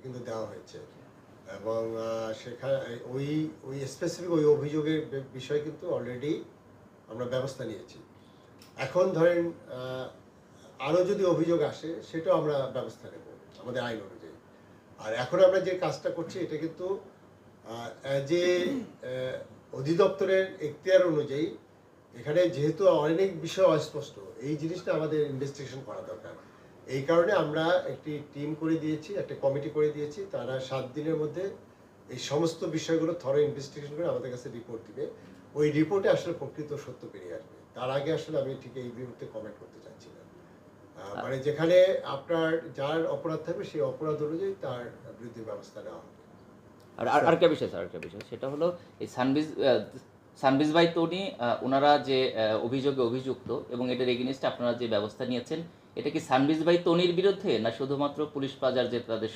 কিন্তু দেওয়া হয়েছে এবং সেখানে ওই ওই স্পেসিফিক ওই অভিযোগের বিষয়ে কিন্তু অলরেডি আমরা ব্যবস্থা নিয়েছি। এখন ধরেন আরও যদি অভিযোগ আসে সেটাও আমরা ব্যবস্থা নেব আমাদের আইন অনুযায়ী। আর এখন আমরা যে কাজটা করছি এটা কিন্তু অ্যাজ এ অধিদপ্তরের এখতিয়ার অনুযায়ী এখানে যেহেতু অনেক বিষয় অস্পষ্ট, এই জিনিসটা আমাদের ইনভেস্টিগেশন করা দরকার। এই কারণে আমরা একটি টিম করে দিয়েছি, একটা কমিটি করে দিয়েছি। তারা 7 দিনের মধ্যে এই সমস্ত বিষয়গুলো থরো ইনভেস্টিগেশন করে আমাদের কাছে রিপোর্ট দিবে। ওই রিপোর্টে আসলে প্রকৃত সত্য বেরিয়ে আসবে। তার আগে আসলে আমি ঠিক এই বিরুদ্ধে কমেন্ট করতে চাচ্ছি না। মানে যেখানে আপনার যার অপরাধ থাকবে সেই অপরাধ অনুযায়ী তার বিরুদ্ধে ব্যবস্থা নেওয়া হবে। আর আরেকটা বিষয় স্যার, আরেকটা বিষয়, সেটা হলো এই সানবিজ বাই তনি ওনারা যে অভিযোগে অভিযুক্ত এবং এটার এগেনিস্টে আপনারা যে ব্যবস্থা নিয়েছেন, এটা কি সানবিজ বাই তনির বিরুদ্ধে না শুধুমাত্র পুলিশ প্লাজার যে তাদের